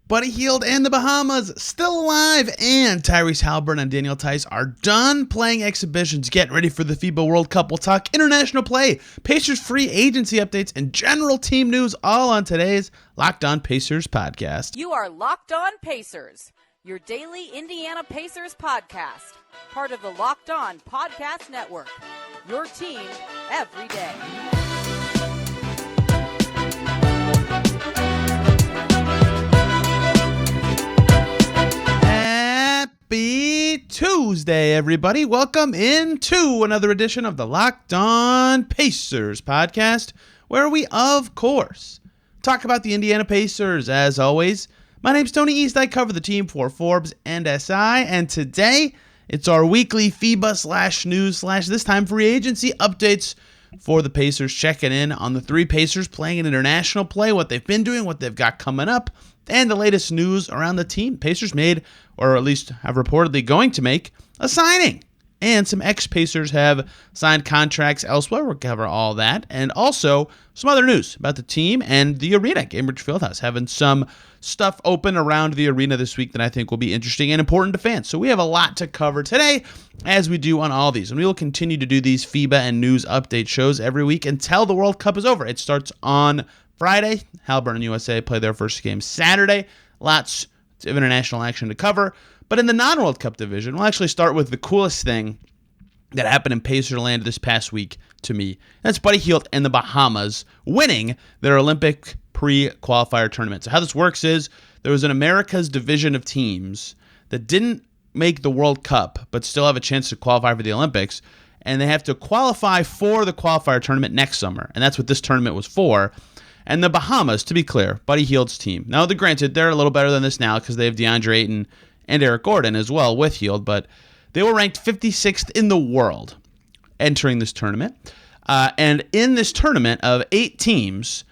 Buddy Hield and the Bahamas still alive, and Tyrese Haliburton and Daniel Theis are done playing exhibitions, getting ready for the FIBA World Cup. We'll talk international play, Pacers free agency updates, and general team news all on today's Locked On Pacers podcast. You are Locked On Pacers, your daily Indiana Pacers podcast, part of the Locked On Podcast Network, your team every day. Happy Tuesday, everybody. Welcome into another edition of the Locked On Pacers podcast, where we, of course, talk about the Indiana Pacers. As always, my name's Tony East. I cover the team for Forbes and SI, and today it's our weekly FIBA/news/ this time free agency updates for the Pacers, checking in on the three Pacers playing in international play, what they've been doing, what they've got coming up, and the latest news around the team. Pacers made, or at least have reportedly going to make, a signing. And some ex-Pacers have signed contracts elsewhere. We'll cover all that. And also some other news about the team and the arena, Gainbridge Fieldhouse, having some stuff open around the arena this week that I think will be interesting and important to fans. So we have a lot to cover today, as we do on all these. And we will continue to do these FIBA and news update shows every week until the World Cup is over. It starts on Friday. Haliburton USA play their first game Saturday. Lots of international action to cover. But in the non-World Cup division, we'll actually start with the coolest thing that happened in Pacerland this past week to me. That's Buddy Hield and the Bahamas winning their Olympic pre-qualifier tournament. So how this works is there was an America's division of teams that didn't make the World Cup but still have a chance to qualify for the Olympics, and they have to qualify for the qualifier tournament next summer. And that's what this tournament was for. And the Bahamas, to be clear, Buddy Hield's team. Now, granted, they're a little better than this now because they have DeAndre Ayton and Eric Gordon as well with Hield, but they were ranked 56th in the world entering this tournament. And in this tournament of 8 teams,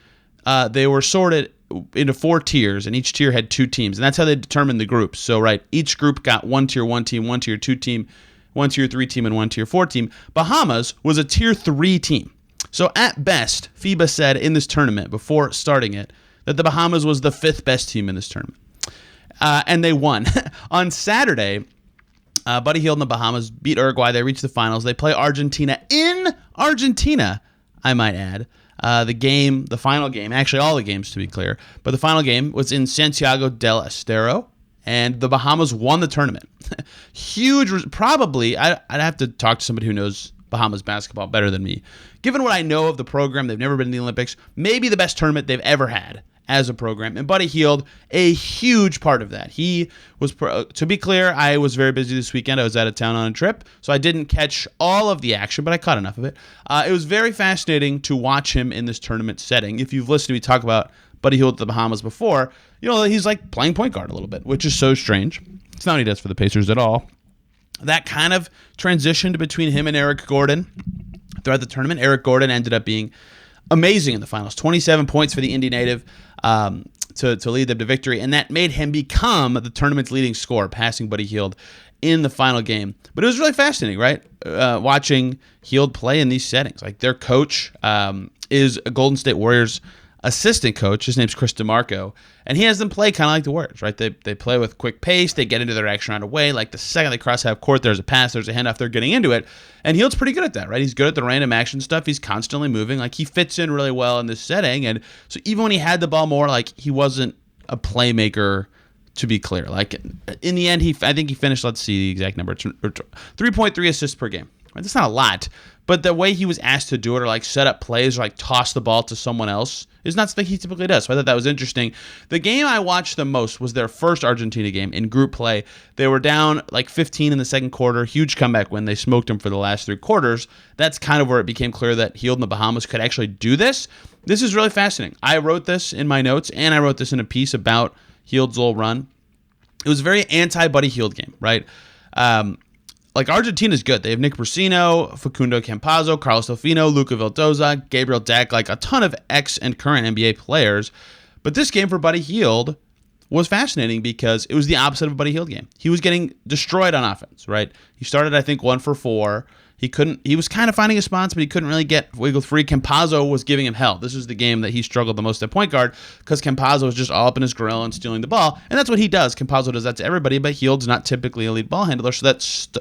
they were sorted into 4 tiers, and each tier had 2 teams. And that's how they determined the groups. So, right, each group got 1 tier 1 team, 1 tier 2 team, 1 tier 3 team, and 1 tier 4 team. Bahamas was a tier 3 team. So at best, FIBA said in this tournament before starting it that the Bahamas was the 5th best team in this tournament. And they won. On Saturday, Buddy Hield and the Bahamas beat Uruguay. They reached the finals. They play Argentina in Argentina, I might add. The final game, actually all the games to be clear, but the final game was in Santiago del Estero, and the Bahamas won the tournament. Huge, probably, I'd have to talk to somebody who knows Bahamas basketball better than me. Given what I know of the program, they've never been in the Olympics, maybe the best tournament they've ever had as a program. And Buddy Hield, a huge part of that. He was, to be clear, I was very busy this weekend. I was out of town on a trip, so I didn't catch all of the action, but I caught enough of it. It was very fascinating to watch him in this tournament setting. If you've listened to me talk about Buddy Hield at the Bahamas before, you know, he's like playing point guard a little bit, which is so strange. It's not what he does for the Pacers at all. That kind of transitioned between him and Eric Gordon throughout the tournament. Eric Gordon ended up being amazing in the finals. 27 points for the Indy native to lead them to victory, and that made him become the tournament's leading scorer, passing Buddy Hield in the final game. But it was really fascinating, right? Watching Hield play in these settings. Like, their coach is a Golden State Warriors assistant coach. His name's Chris DeMarco, and he has them play kind of like the Warriors, right? They play with quick pace. They get into their action right away. Like, the second they cross half court, there's a pass, there's a handoff, they're getting into it. And Hield's pretty good at that, right? He's good at the random action stuff. He's constantly moving. Like, he fits in really well in this setting. And so even when he had the ball more, like, he wasn't a playmaker, to be clear. Like, in the end, I think he finished, let's see the exact number, 3.3 assists per game. Right? That's not a lot, but the way he was asked to do it, or like set up plays, or like toss the ball to someone else, is not something he typically does. So I thought that was interesting. The game I watched the most was their first Argentina game in group play. They were down like 15 in the second quarter. Huge comeback win. They smoked them for the last 3 quarters. That's kind of where it became clear that Hield and the Bahamas could actually do this. This is really fascinating. I wrote this in my notes, and I wrote this in a piece about Hield's little run. It was a very anti-Buddy Hield game, right? Like, Argentina's good. They have Nick Brusino, Facundo Campazzo, Carlos Delfino, Luca Vildoza, Gabriel Deck, like a ton of ex and current NBA players. But this game for Buddy Hield was fascinating because it was the opposite of a Buddy Hield game. He was getting destroyed on offense, right? He started, I think, 1 for 4. He was kind of finding his spots, but he couldn't really get wiggled free. Campazzo was giving him hell. This is the game that he struggled the most at point guard because Campazzo was just all up in his grill and stealing the ball. And that's what he does. Campazzo does that to everybody, but Hield's not typically a lead ball handler, so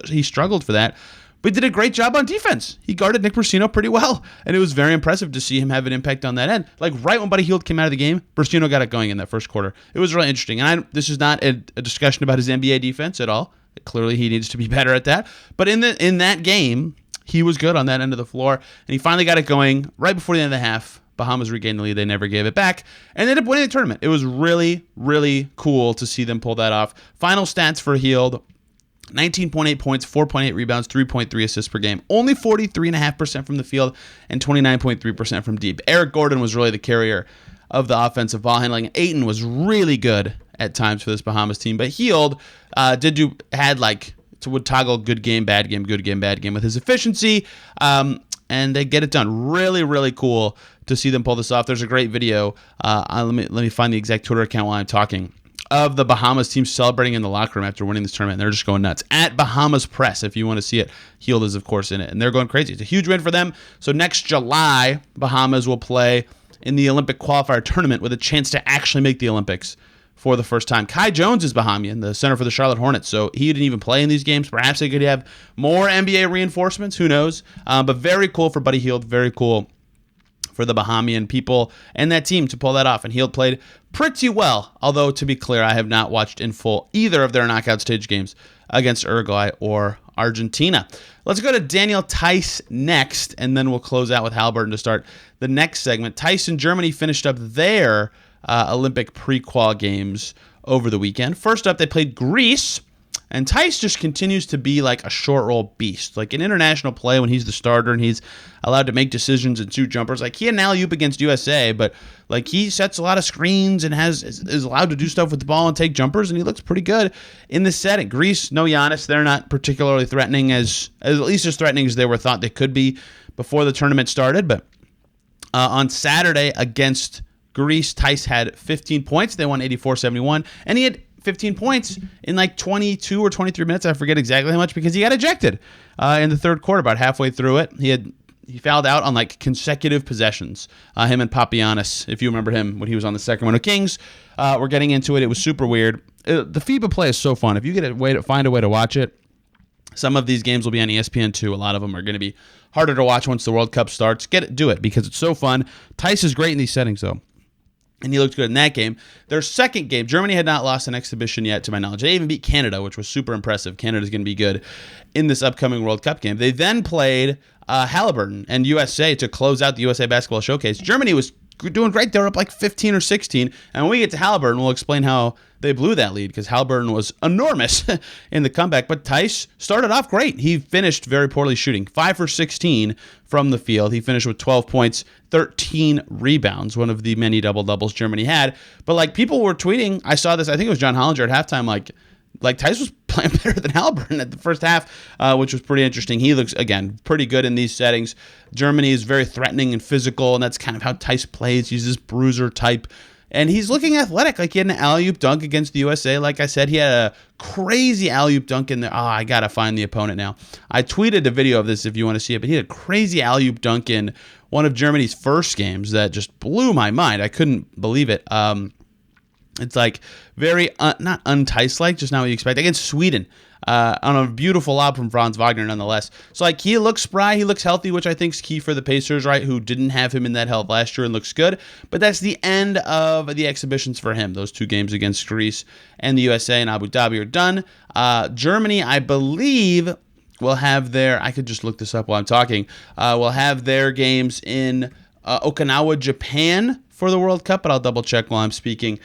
he struggled for that. But he did a great job on defense. He guarded Nick Brusino pretty well, and it was very impressive to see him have an impact on that end. Like right when Buddy Hield came out of the game, Brusino got it going in that first quarter. It was really interesting. And this is not a discussion about his NBA defense at all. Clearly, he needs to be better at that. But in that game, he was good on that end of the floor, and he finally got it going right before the end of the half. Bahamas regained the lead. They never gave it back, and they ended up winning the tournament. It was really, really cool to see them pull that off. Final stats for Hield: 19.8 points, 4.8 rebounds, 3.3 assists per game. Only 43.5% from the field and 29.3% from deep. Eric Gordon was really the carrier of the offensive ball handling. Ayton was really good at times for this Bahamas team, but Hield would toggle good game, bad game, good game, bad game with his efficiency, and they get it done. Really, really cool to see them pull this off. There's a great video. Let me find the exact Twitter account while I'm talking, of the Bahamas team celebrating in the locker room after winning this tournament. They're just going nuts. At Bahamas Press, if you want to see it. Hield is, of course, in it, and they're going crazy. It's a huge win for them. So next July, Bahamas will play in the Olympic qualifier tournament with a chance to actually make the Olympics for the first time. Kai Jones is Bahamian, the center for the Charlotte Hornets, so he didn't even play in these games. Perhaps they could have more NBA reinforcements. Who knows? But very cool for Buddy Hield. Very cool for the Bahamian people and that team to pull that off. And Hield played pretty well, although to be clear, I have not watched in full either of their knockout stage games against Uruguay or Argentina. Let's go to Daniel Theis next, and then we'll close out with Haliburton to start the next segment. Theis and Germany finished up their Olympic pre-qual games over the weekend. First up, they played Greece, and Theis just continues to be like a short roll beast. Like in international play, when he's the starter and he's allowed to make decisions and shoot jumpers, like he had an alley-oop against USA, but like he sets a lot of screens and is allowed to do stuff with the ball and take jumpers, and he looks pretty good in this setting. Greece, no Giannis, they're not particularly threatening, as at least as threatening as they were thought they could be before the tournament started. But on Saturday against Greece, Theis had 15 points. They won 84-71, and he had 15 points in like 22 or 23 minutes. I forget exactly how much, because he got ejected in the third quarter, about halfway through it. He fouled out on like consecutive possessions. Him and Papianis, if you remember him when he was on the Sacramento Kings. We're getting into it. It was super weird. The FIBA play is so fun. If you find a way to watch it, some of these games will be on ESPN2. A lot of them are going to be harder to watch once the World Cup starts. Do it because it's so fun. Theis is great in these settings though, and he looked good in that game. Their second game, Germany had not lost an exhibition yet, to my knowledge. They even beat Canada, which was super impressive. Canada's going to be good in this upcoming World Cup game. They then played Haliburton and USA to close out the USA Basketball Showcase. Germany was doing great. They were up like 15 or 16. And when we get to Haliburton, we'll explain how they blew that lead, because Haliburton was enormous in the comeback. But Theis started off great. He finished very poorly shooting, 5 for 16 from the field. He finished with 12 points, 13 rebounds, one of the many double-doubles Germany had. But like people were tweeting, I saw this, I think it was John Hollinger at halftime, like Theis was playing better than Haliburton at the first half, which was pretty interesting. He looks, again, pretty good in these settings. Germany is very threatening and physical, and that's kind of how Theis plays. He's this bruiser type, and he's looking athletic. Like he had an alley-oop dunk against the USA. Like I said, he had a crazy alley-oop dunk in there. Oh, I got to find the opponent now. I tweeted a video of this if you want to see it, but he had a crazy alley-oop dunk in one of Germany's first games that just blew my mind. I couldn't believe it. It's like very, not un-Theis-like, just not what you expect. Against Sweden, on a beautiful lob from Franz Wagner nonetheless. So like he looks spry, he looks healthy, which I think is key for the Pacers, right, who didn't have him in that health last year and looks good. But that's the end of the exhibitions for him. Those two games against Greece and the USA and Abu Dhabi are done. Germany, I believe, will have their, I could just look this up while I'm talking, will have their games in Okinawa, Japan for the World Cup, but I'll double check while I'm speaking.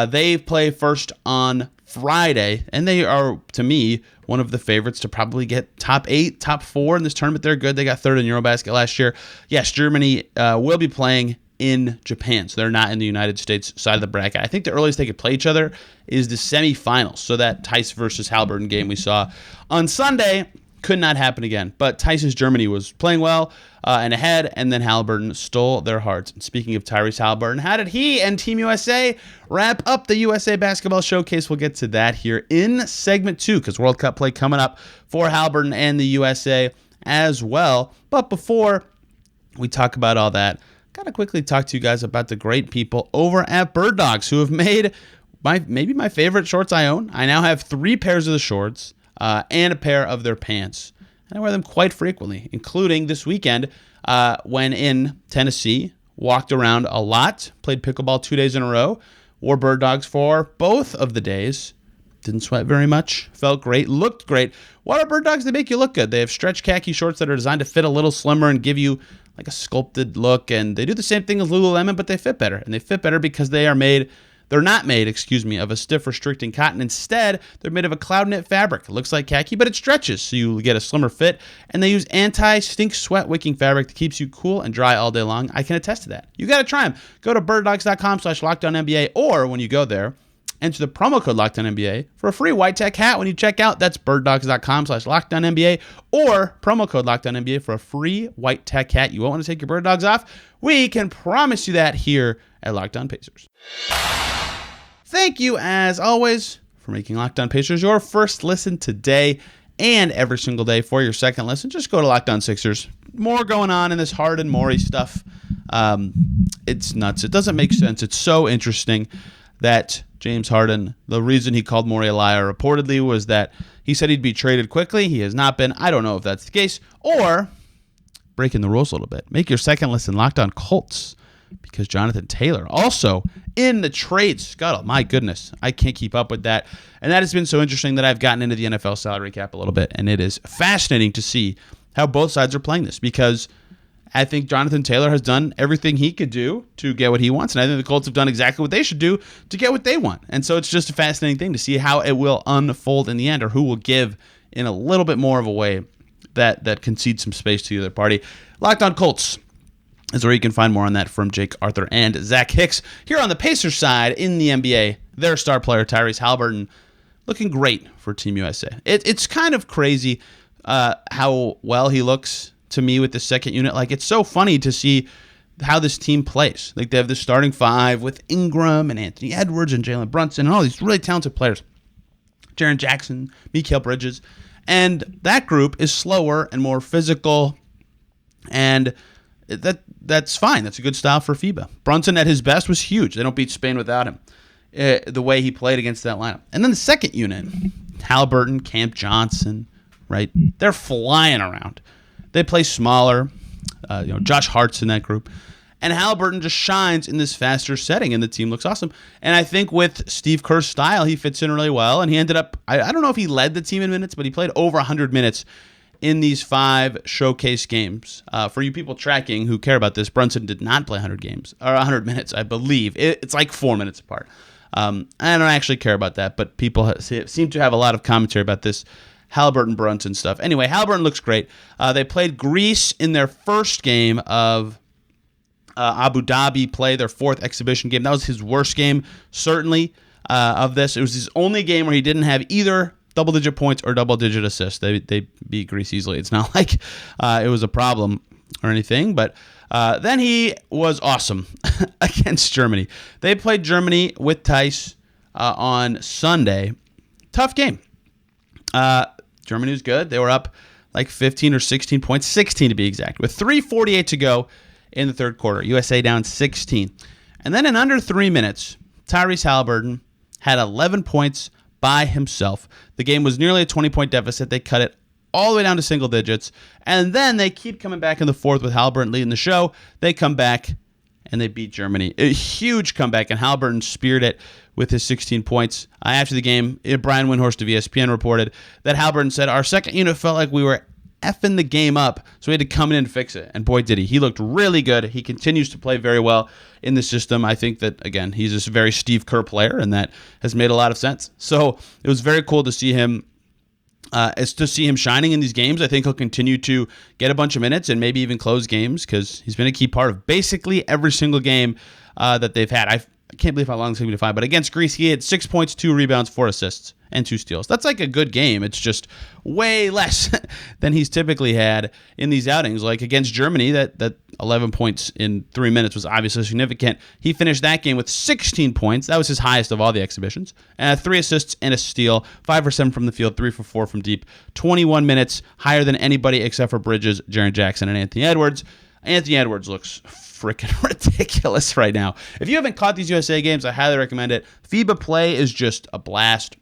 They play first on Friday, and they are, to me, one of the favorites to probably get top 8, top 4 in this tournament. They're good. They got third in Eurobasket last year. Yes, Germany will be playing in Japan, so they're not in the United States side of the bracket. I think the earliest they could play each other is the semifinals, so that Theis versus Haliburton game we saw on Sunday could not happen again. But Theis' Germany was playing well and ahead, and then Haliburton stole their hearts. And speaking of Tyrese Haliburton, how did he and Team USA wrap up the USA Basketball Showcase? We'll get to that here in segment 2, because World Cup play coming up for Haliburton and the USA as well. But before we talk about all that, gotta quickly talk to you guys about the great people over at Birddogs who have made maybe my favorite shorts I own. I now have 3 pairs of the shorts and a pair of their pants. And I wear them quite frequently, including this weekend when in Tennessee. Walked around a lot, played pickleball 2 days in a row, wore Birddogs for both of the days. Didn't sweat very much, felt great, looked great. What are Birddogs? They make you look good. They have stretch khaki shorts that are designed to fit a little slimmer and give you like a sculpted look. And they do the same thing as Lululemon, but they fit better. And they fit better because they're not made, of a stiff restricting cotton. Instead, they're made of a cloud knit fabric. It looks like khaki, but it stretches, so you get a slimmer fit. And they use anti-stink sweat wicking fabric that keeps you cool and dry all day long. I can attest to that. You got to try them. Go to birddogs.com/LockedOnNBA, or when you go there, enter the promo code LockedOnNBA for a free white tech hat when you check out. That's birddogs.com/LockedOnNBA, or promo code LockedOnNBA for a free white tech hat. You won't want to take your Birddogs off. We can promise you that here at Locked On Pacers. Thank you, as always, for making Locked On Pacers your first listen today and every single day for your second listen. Just go to Locked On Sixers. More going on in this Harden Morey stuff. It's nuts. It doesn't make sense. It's so interesting that James Harden, the reason he called Morey a liar reportedly was that he said he'd be traded quickly. He has not been. I don't know if that's the case. Or, breaking the rules a little bit, make your second listen Locked On Colts, because Jonathan Taylor also in the trade scuttle. My goodness, I can't keep up with that. And that has been so interesting that I've gotten into the NFL salary cap a little bit. And it is fascinating to see how both sides are playing this, because I think Jonathan Taylor has done everything he could do to get what he wants. And I think the Colts have done exactly what they should do to get what they want. And so it's just a fascinating thing to see how it will unfold in the end, or who will give in a little bit more of a way that concedes some space to the other party. Locked On Colts is where you can find more on that from Jake Arthur and Zach Hicks. Here on the Pacers side in the NBA, their star player Tyrese Haliburton looking great for Team USA. It's kind of crazy how well he looks to me with the second unit. Like, it's so funny to see how this team plays. Like, they have the starting 5 with Ingram and Anthony Edwards and Jalen Brunson and all these really talented players. Jaren Jackson, Mikal Bridges. And that group is slower and more physical, and that's fine. That's a good style for FIBA. Brunson at his best was huge. They don't beat Spain without him. The way he played against that lineup. And then the second unit, Haliburton, Camp Johnson, right? They're flying around. They play smaller. Josh Hart's in that group. And Haliburton just shines in this faster setting, and the team looks awesome. And I think with Steve Kerr's style, he fits in really well. And he ended up, I don't know if he led the team in minutes, but he played over 100 minutes in these 5 showcase games. For you people tracking who care about this, Brunson did not play 100 minutes, I believe. It's like 4 minutes apart. I don't actually care about that, but people seem to have a lot of commentary about this Haliburton Brunson stuff. Anyway, Haliburton looks great. They played Greece in their first game of Abu Dhabi play, their 4th exhibition game. That was his worst game, certainly, of this. It was his only game where he didn't have either double-digit points or double-digit assists. They beat Greece easily. It's not like it was a problem or anything, but then he was awesome against Germany. They played Germany with Theis on Sunday. Tough game. Germany was good. They were up like 15 or 16 points, 16 to be exact, with 3:48 to go in the third quarter. USA down 16. And then in under 3 minutes, Tyrese Haliburton had 11 points by himself. The game was nearly a 20-point deficit. They cut it all the way down to single digits. And then they keep coming back in the fourth with Haliburton leading the show. They come back and they beat Germany. A huge comeback, and Haliburton speared it with his 16 points. After the game, Brian Windhorst of ESPN reported that Haliburton said, "Our second unit felt like we were effing the game up, so we had to come in and fix it." And boy, did he. He looked really good. He continues to play very well in the system. I think that, again, he's just a very Steve Kerr player, and that has made a lot of sense. So it was very cool to see him shining in these games. I think he'll continue to get a bunch of minutes and maybe even close games, because he's been a key part of basically every single game that they've had. I can't believe how long it's going to be to find. But against Greece, he had 6 points, 2 rebounds, 4 assists, and 2 steals. That's like a good game. It's just way less than he's typically had in these outings. Like against Germany, that 11 points in 3 minutes was obviously significant. He finished that game with 16 points. That was his highest of all the exhibitions. 3 assists and a steal, 5 for 7 from the field, 3 for 4 from deep. 21 minutes, higher than anybody except for Bridges, Jaren Jackson, and Anthony Edwards. Anthony Edwards looks freaking ridiculous right now. If you haven't caught these USA games, I highly recommend it. FIBA play is just a blast.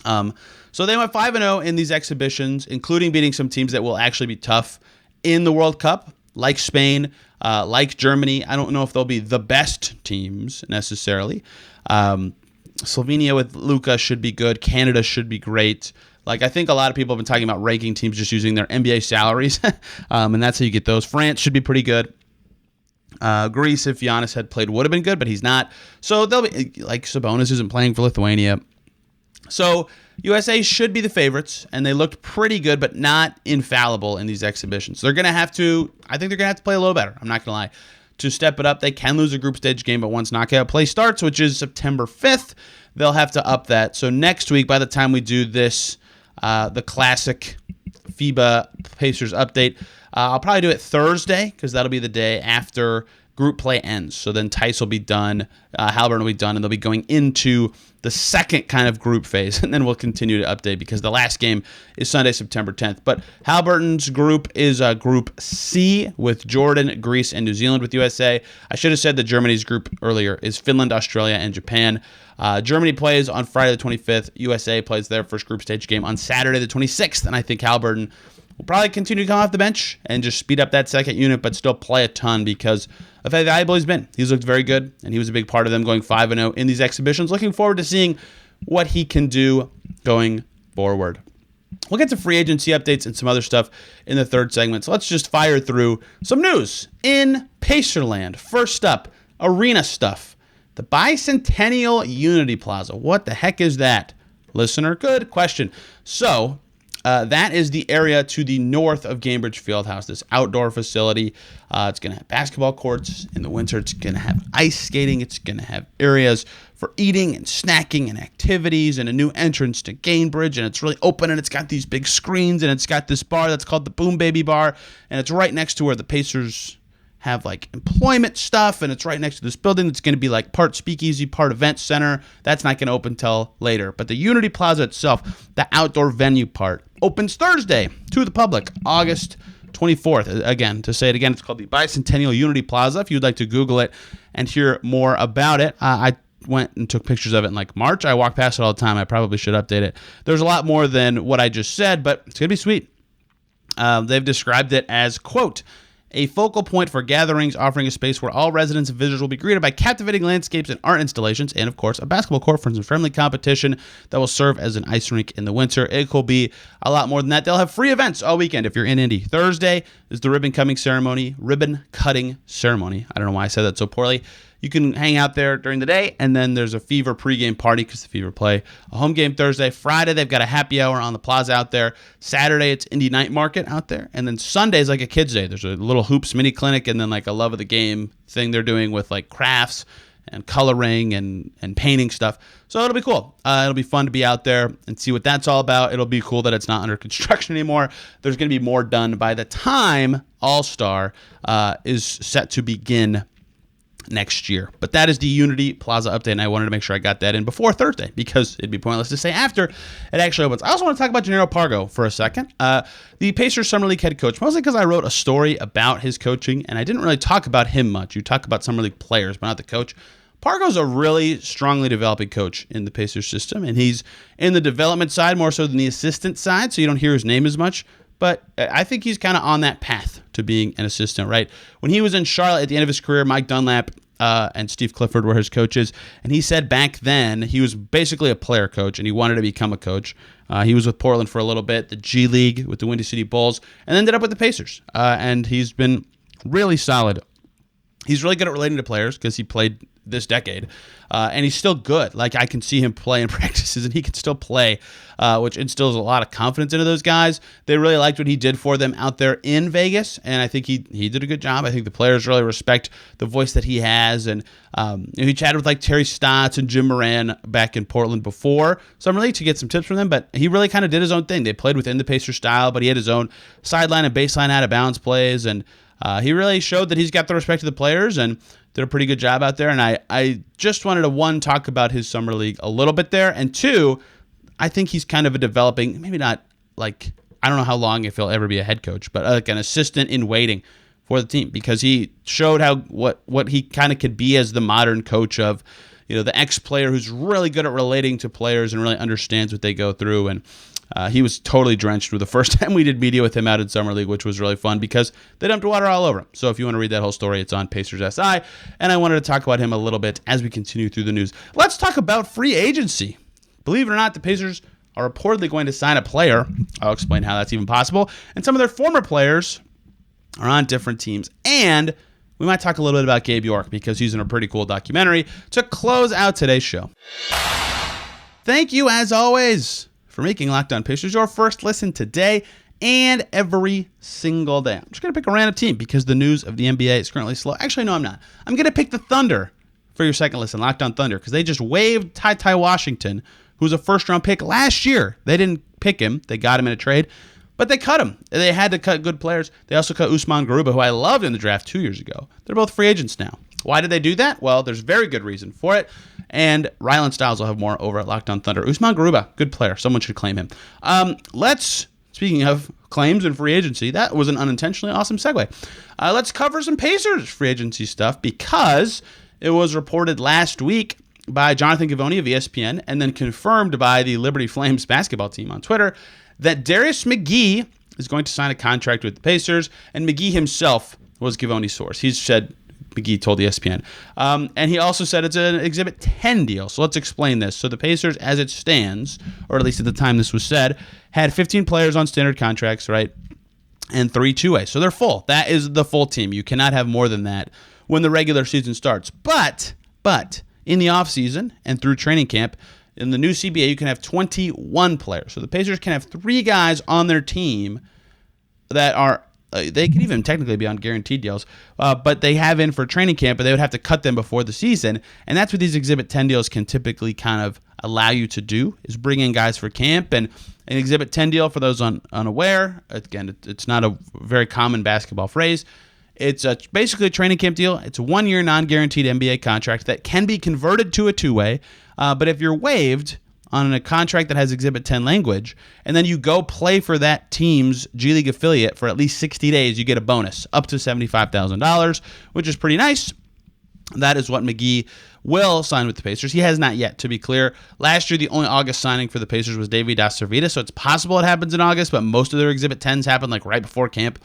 So they went 5-0 in these exhibitions, including beating some teams that will actually be tough in the World Cup, like Spain, like Germany. I don't know if they'll be the best teams necessarily. Slovenia with Luka should be good. Canada should be great. Like, I think a lot of people have been talking about ranking teams just using their NBA salaries, and that's how you get those. France should be pretty good. Greece, if Giannis had played, would have been good, but he's not. So they'll be, like, Sabonis isn't playing for Lithuania. So USA should be the favorites, and they looked pretty good, but not infallible in these exhibitions. They're going to have to, I think they're going to have to play a little better. I'm not going to lie. To step it up, they can lose a group stage game, but once knockout play starts, which is September 5th, they'll have to up that. So next week, by the time we do this, the classic FIBA Pacers update, I'll probably do it Thursday, because that'll be the day after group play ends. So then Theis will be done, Haliburton will be done, and they'll be going into the second kind of group phase, and then we'll continue to update because the last game is Sunday, September 10th. But Haliburton's group is Group C with Jordan, Greece, and New Zealand with USA. I should have said that Germany's group earlier is Finland, Australia, and Japan. Germany plays on Friday the 25th. USA plays their first group stage game on Saturday the 26th, and I think Haliburton will probably continue to come off the bench and just speed up that second unit, but still play a ton because of how valuable he's been. He's looked very good, and he was a big part of them going 5-0 in these exhibitions. Looking forward to seeing what he can do going forward. We'll get to free agency updates and some other stuff in the third segment, so let's just fire through some news in Pacerland. First up, arena stuff. The Bicentennial Unity Plaza. What the heck is that? Listener, good question. So, that is the area to the north of Gainbridge Fieldhouse, this outdoor facility. It's going to have basketball courts. In the winter, it's going to have ice skating. It's going to have areas for eating and snacking and activities and a new entrance to Gainbridge. And it's really open, and it's got these big screens, and it's got this bar that's called the Boom Baby Bar. And it's right next to where the Pacers have like employment stuff, and it's right next to this building that's going to be like part speakeasy, part event center. That's not going to open till later. But the Unity Plaza itself, the outdoor venue part, opens Thursday to the public, August 24th. Again, to say it again, it's called the Bicentennial Unity Plaza. If you'd like to Google it and hear more about it, I went and took pictures of it in like March. I walk past it all the time. I probably should update it. There's a lot more than what I just said, but it's going to be sweet. They've described it as, quote, a focal point for gatherings, offering a space where all residents and visitors will be greeted by captivating landscapes and art installations, and of course, a basketball court for some friendly competition that will serve as an ice rink in the winter. It will be a lot more than that. They'll have free events all weekend if you're in Indy. Thursday is the ribbon cutting ceremony. I don't know why I said that so poorly. You can hang out there during the day, and then there's a Fever pregame party because the Fever play a home game Thursday. Friday, they've got a happy hour on the plaza out there. Saturday, it's Indy Night Market out there. And then Sunday is like a kid's day. There's a little hoops mini clinic and then like a love of the game thing they're doing with like crafts and coloring and painting stuff. So it'll be cool. It'll be fun to be out there and see what that's all about. It'll be cool that it's not under construction anymore. There's going to be more done by the time All-Star is set to begin next year. But that is the Unity Plaza update, and I wanted to make sure I got that in before Thursday because it'd be pointless to say after it actually opens. I also want to talk about Gennaro Pargo for a second. The Pacers Summer League head coach, mostly because I wrote a story about his coaching, and I didn't really talk about him much. You talk about Summer League players, but not the coach. Pargo's a really strongly developing coach in the Pacers system, and he's in the development side more so than the assistant side, so you don't hear his name as much. But I think he's kind of on that path to being an assistant, right? When he was in Charlotte at the end of his career, Mike Dunlap and Steve Clifford were his coaches. And he said back then he was basically a player coach and he wanted to become a coach. He was with Portland for a little bit, the G League with the Windy City Bulls, and ended up with the Pacers. And he's been really solid. He's really good at relating to players because he played this decade. And he's still good. Like, I can see him play in practices, and he can still play, which instills a lot of confidence into those guys. They really liked what he did for them out there in Vegas, and I think he did a good job. I think the players really respect the voice that he has, and he chatted with like Terry Stotts and Jim Moran back in Portland before Summer League to get some tips from them, but he really kind of did his own thing. They played within the Pacers style, but he had his own sideline and baseline out of bounds plays, and he really showed that he's got the respect of the players and did a pretty good job out there. And I just wanted to, one, talk about his summer league a little bit there, and two, I think he's kind of a developing, maybe not like, I don't know how long if he'll ever be a head coach, but like an assistant in waiting for the team, because he showed how what he kind of could be as the modern coach of, the ex-player who's really good at relating to players and really understands what they go through. And he was totally drenched with the first time we did media with him out in Summer League, which was really fun because they dumped water all over him. So if you want to read that whole story, it's on Pacers SI. And I wanted to talk about him a little bit as we continue through the news. Let's talk about free agency. Believe it or not, the Pacers are reportedly going to sign a player. I'll explain how that's even possible. And some of their former players are on different teams. And we might talk a little bit about Gabe York because he's in a pretty cool documentary to close out today's show. Thank you, as always, for making Locked On Pacers your first listen today and every single day. I'm just going to pick a random team because the news of the NBA is currently slow. Actually, no, I'm not. I'm going to pick the Thunder for your second listen, Locked On Thunder, because they just waived Ty Washington, who was a first-round pick last year. They didn't pick him. They got him in a trade, but they cut him. They had to cut good players. They also cut Usman Garuba, who I loved in the draft 2 years ago. They're both free agents now. Why did they do that? Well, there's very good reason for it, and Rylan Stiles will have more over at Locked On Thunder. Usman Garuba, good player. Someone should claim him. Speaking of claims and free agency, that was an unintentionally awesome segue. Let's cover some Pacers free agency stuff because it was reported last week by Jonathan Givony of ESPN and then confirmed by the Liberty Flames basketball team on Twitter that Darius McGee is going to sign a contract with the Pacers, and McGee himself was Givony's source. He said, McGee told ESPN. And he also said it's an Exhibit 10 deal. So let's explain this. So the Pacers, as it stands, or at least at the time this was said, had 15 players on standard contracts, right? And 3 two-way. So they're full. That is the full team. You cannot have more than that when the regular season starts. But in the offseason and through training camp, in the new CBA, you can have 21 players. So the Pacers can have 3 guys on their team that are they could even technically be on guaranteed deals, but they have in for training camp, but they would have to cut them before the season. And that's what these Exhibit 10 deals can typically kind of allow you to do, is bring in guys for camp. And an Exhibit 10 deal, for those unaware, again, it's not a very common basketball phrase. It's basically a training camp deal. It's a 1-year non-guaranteed NBA contract that can be converted to a two-way. But if you're waived on a contract that has Exhibit 10 language, and then you go play for that team's G League affiliate for at least 60 days, you get a bonus up to $75,000, which is pretty nice. That is what McGee will sign with the Pacers. He has not yet, to be clear. Last year, the only August signing for the Pacers was David Servita, so it's possible it happens in August, but most of their Exhibit 10s happen like right before camp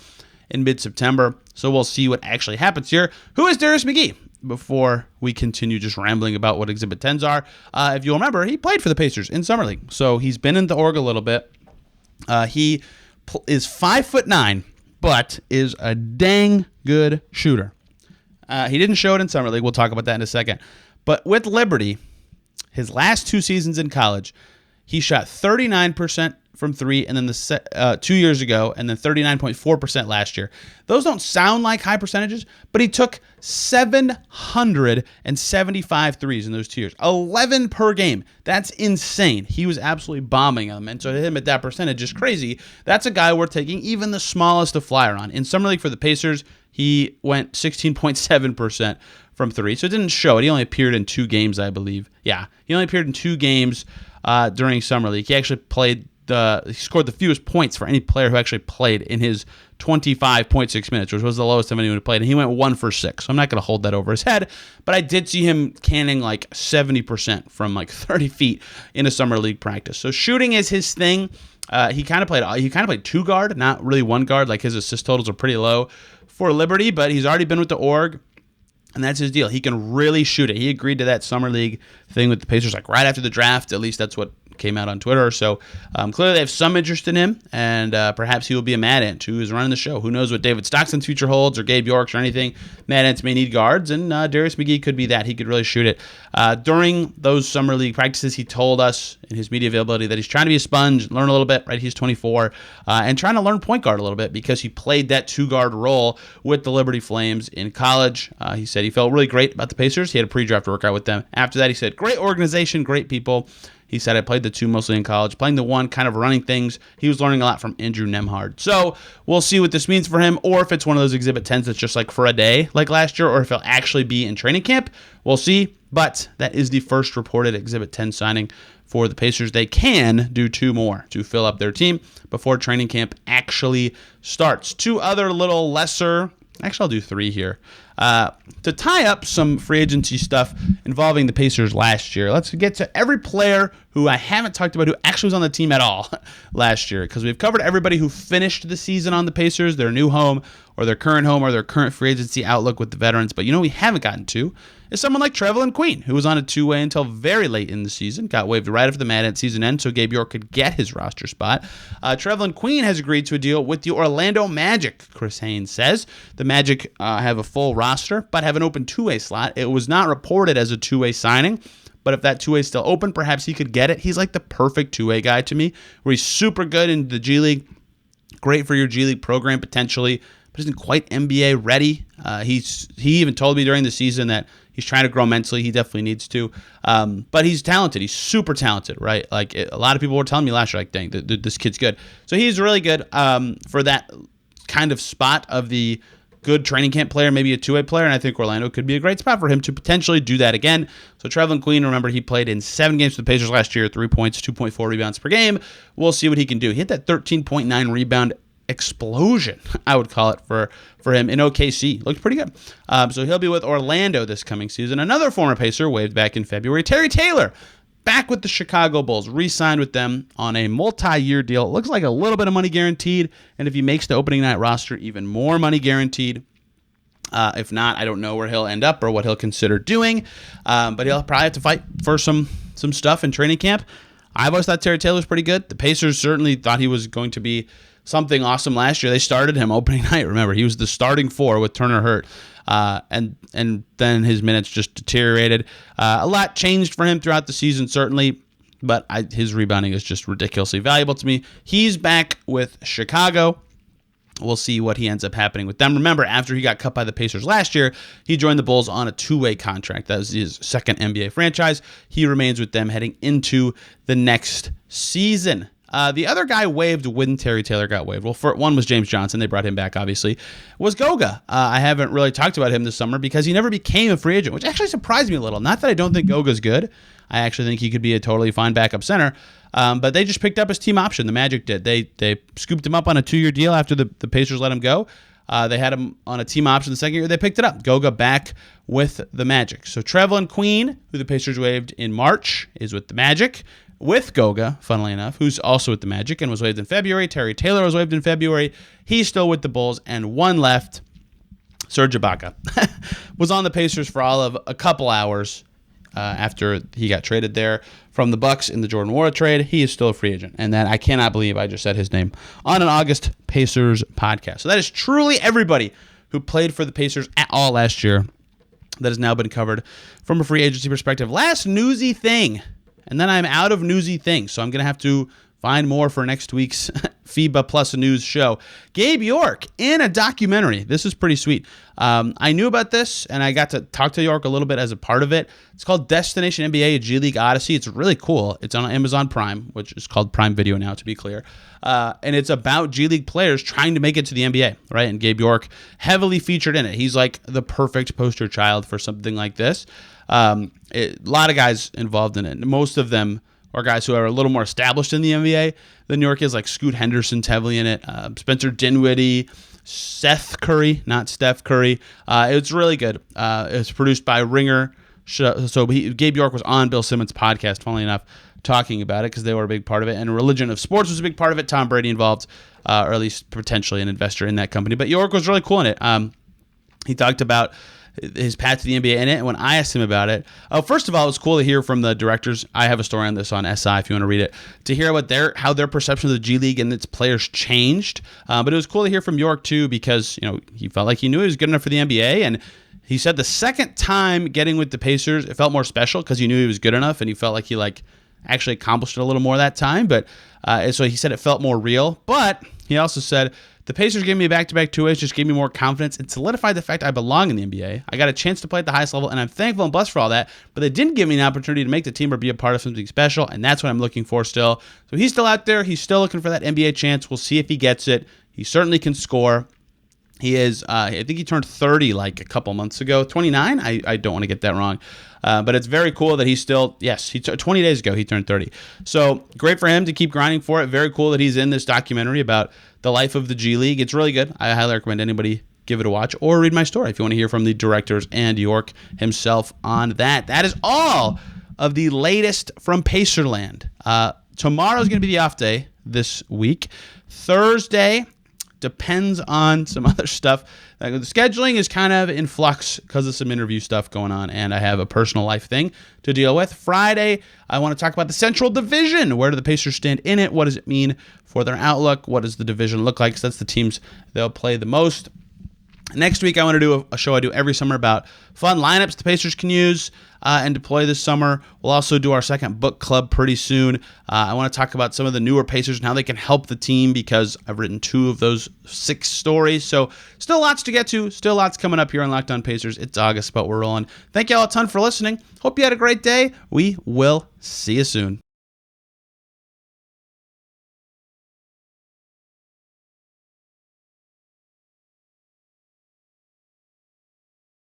in mid-September. So we'll see what actually happens here. Who is Darius McGee? Before we continue just rambling about what Exhibit 10s are, if you'll remember, he played for the Pacers in Summer League. So he's been in the org a little bit. He is 5'9", but is a dang good shooter. He didn't show it in Summer League. We'll talk about that in a second. But with Liberty, his last 2 seasons in college, he shot 39% from 3, and then 2 years ago, and then 39.4% last year. Those don't sound like high percentages, but he took 775 threes in those 2 years. 11 per game. That's insane. He was absolutely bombing them, and so to him at that percentage is crazy. That's a guy worth taking even the smallest of flyer on. In Summer League for the Pacers, he went 16.7% from 3, so it didn't show it. He only appeared in 2 games, I believe. Yeah, he only appeared in 2 games during Summer League. He actually he scored the fewest points for any player who actually played in his 25.6 minutes, which was the lowest of anyone who played, and he went 1 for 6. So I'm not going to hold that over his head, but I did see him canning like 70% from like 30 feet in a Summer League practice. So shooting is his thing. He kind of played 2 guard, not really 1 guard. Like his assist totals are pretty low for Liberty, but he's already been with the org. And that's his deal. He can really shoot it. He agreed to that Summer League thing with the Pacers like right after the draft. At least that's what came out on Twitter. So clearly they have some interest in him, and perhaps he will be a Mad Ant who is running the show. Who knows what David Stockton's future holds, or Gabe York's, or anything. Mad Ants may need guards, and Darius McGee could be that. He could really shoot it. During those summer league practices, he told us in his media availability that he's trying to be a sponge, learn a little bit, right? He's 24, and trying to learn point guard a little bit because he played that 2-guard role with the Liberty Flames in college. He said he felt really great about the Pacers. He had a pre-draft workout with them. After that, he said, great organization, great people. He said, I played the 2 mostly in college, playing the 1, kind of running things. He was learning a lot from Andrew Nembhard. So we'll see what this means for him, or if it's one of those Exhibit 10s that's just like for a day like last year, or if he'll actually be in training camp. We'll see, but that is the first reported Exhibit 10 signing for the Pacers. They can do 2 more to fill up their team before training camp actually starts. 2 other little lesser, actually I'll do 3 here, to tie up some free agency stuff involving the Pacers last year. Let's get to every player who I haven't talked about who actually was on the team at all last year, because we've covered everybody who finished the season on the Pacers, their new home or their current free agency outlook with the veterans. But we haven't gotten to is someone like Trevelin Queen, who was on a 2-way until very late in the season, got waived right after the Mad Ant season end so Gabe York could get his roster spot. Trevelin Queen has agreed to a deal with the Orlando Magic, Chris Haynes says. The Magic have a full roster, but have an open 2-way slot. It was not reported as a 2-way signing, but if that 2-way is still open, perhaps he could get it. He's like the perfect 2-way guy to me, where he's super good in the G League, great for your G League program potentially, but isn't quite NBA ready. He even told me during the season that he's trying to grow mentally. He definitely needs to. But he's talented. He's super talented, right? Like a lot of people were telling me last year, like, dang, this kid's good. So he's really good for that kind of spot of the good training camp player, maybe a 2-way player, and I think Orlando could be a great spot for him to potentially do that again. So Trevelin Queen, remember, he played in 7 games for the Pacers last year, 3 points, 2.4 rebounds per game. We'll see what he can do. He hit that 13.9 rebound explosion, I would call it, for him in OKC. Looked pretty good. So he'll be with Orlando this coming season. Another former Pacer waived back in February, Terry Taylor, back with the Chicago Bulls, re-signed with them on a multi-year deal. It looks like a little bit of money guaranteed, and if he makes the opening night roster, even more money guaranteed. If not, I don't know where he'll end up or what he'll consider doing, but he'll probably have to fight for some stuff in training camp. I've always thought Terry Taylor's pretty good. The Pacers certainly thought he was going to be something awesome last year. They started him opening night. Remember, he was the starting 4 with Turner hurt. And then his minutes just deteriorated. A lot changed for him throughout the season, certainly, but his rebounding is just ridiculously valuable to me. He's back with Chicago. We'll see what he ends up happening with them. Remember, after he got cut by the Pacers last year, he joined the Bulls on a 2-way contract. That was his second NBA franchise. He remains with them heading into the next season. The other guy waived when Terry Taylor got waived. Well, one was James Johnson. They brought him back, obviously. Was Goga. I haven't really talked about him this summer because he never became a free agent, which actually surprised me a little. Not that I don't think Goga's good. I actually think he could be a totally fine backup center. But they just picked up his team option. The Magic did. They scooped him up on a 2-year deal after the Pacers let him go. They had him on a team option the second year. They picked it up. Goga back with the Magic. So Trevelin Queen, who the Pacers waived in March, is with the Magic. With Goga, funnily enough, who's also with the Magic and was waived in February. Terry Taylor was waived in February. He's still with the Bulls, and one left, Serge Ibaka, was on the Pacers for all of a couple hours after he got traded there from the Bucks in the Jordan Nwora trade. He is still a free agent, and that I cannot believe I just said his name on an August Pacers podcast. So that is truly everybody who played for the Pacers at all last year that has now been covered from a free agency perspective. Last newsy thing. And then I'm out of newsy things, so I'm going to have to find more for next week's FIBA Plus News show. Gabe York in a documentary. This is pretty sweet. I knew about this, and I got to talk to York a little bit as a part of it. It's called Destination NBA, a G League Odyssey. It's really cool. It's on Amazon Prime, which is called Prime Video now, to be clear. And it's about G League players trying to make it to the NBA, right? And Gabe York heavily featured in it. He's like the perfect poster child for something like this. A lot of guys involved in it. Most of them are guys who are a little more established in the NBA than New York is, like Scoot Henderson's heavily in it. Spencer Dinwiddie, Seth Curry, not Steph Curry. It's really good. It's produced by Ringer. So Gabe York was on Bill Simmons' podcast, funnily enough, talking about it because they were a big part of it. And Religion of Sports was a big part of it. Tom Brady involved, or at least potentially an investor in that company. But York was really cool in it. He talked about his path to the NBA in it. And when I asked him about it, first of all, it was cool to hear from the directors. I have a story on this on SI if you want to read it, to hear what how their perception of the G League and its players changed. But it was cool to hear from York too, because he felt like he knew he was good enough for the NBA, and he said the second time getting with the Pacers, it felt more special because he knew he was good enough, and he felt like he actually accomplished it a little more that time. But so he said it felt more real. But he also said, the Pacers gave me a back-to-back two-ways, just gave me more confidence and solidified the fact I belong in the NBA. I got a chance to play at the highest level, and I'm thankful and blessed for all that, but they didn't give me an opportunity to make the team or be a part of something special, and that's what I'm looking for still. So he's still out there. He's still looking for that NBA chance. We'll see if he gets it. He certainly can score. He is, I think he turned 30 a couple months ago. 29? I don't want to get that wrong. But it's very cool that he's still, 20 days ago he turned 30. So great for him to keep grinding for it. Very cool that he's in this documentary about the life of the G League. It's really good. I highly recommend anybody give it a watch or read my story if you want to hear from the directors and York himself on that. That is all of the latest from Pacerland. Tomorrow's going to be the off day this week. Thursday depends on some other stuff. The scheduling is kind of in flux because of some interview stuff going on, and I have a personal life thing to deal with. Friday, I want to talk about the Central Division. Where do the Pacers stand in it? What does it mean for their outlook? What does the division look like? Because that's the teams they'll play the most. Next week, I want to do a show I do every summer about fun lineups the Pacers can use and deploy this summer. We'll also do our second book club pretty soon. I want to talk about some of the newer Pacers and how they can help the team, because I've written 2 of those 6 stories. So still lots to get to. Still lots coming up here on Locked On Pacers. It's August, but we're rolling. Thank you all a ton for listening. Hope you had a great day. We will see you soon.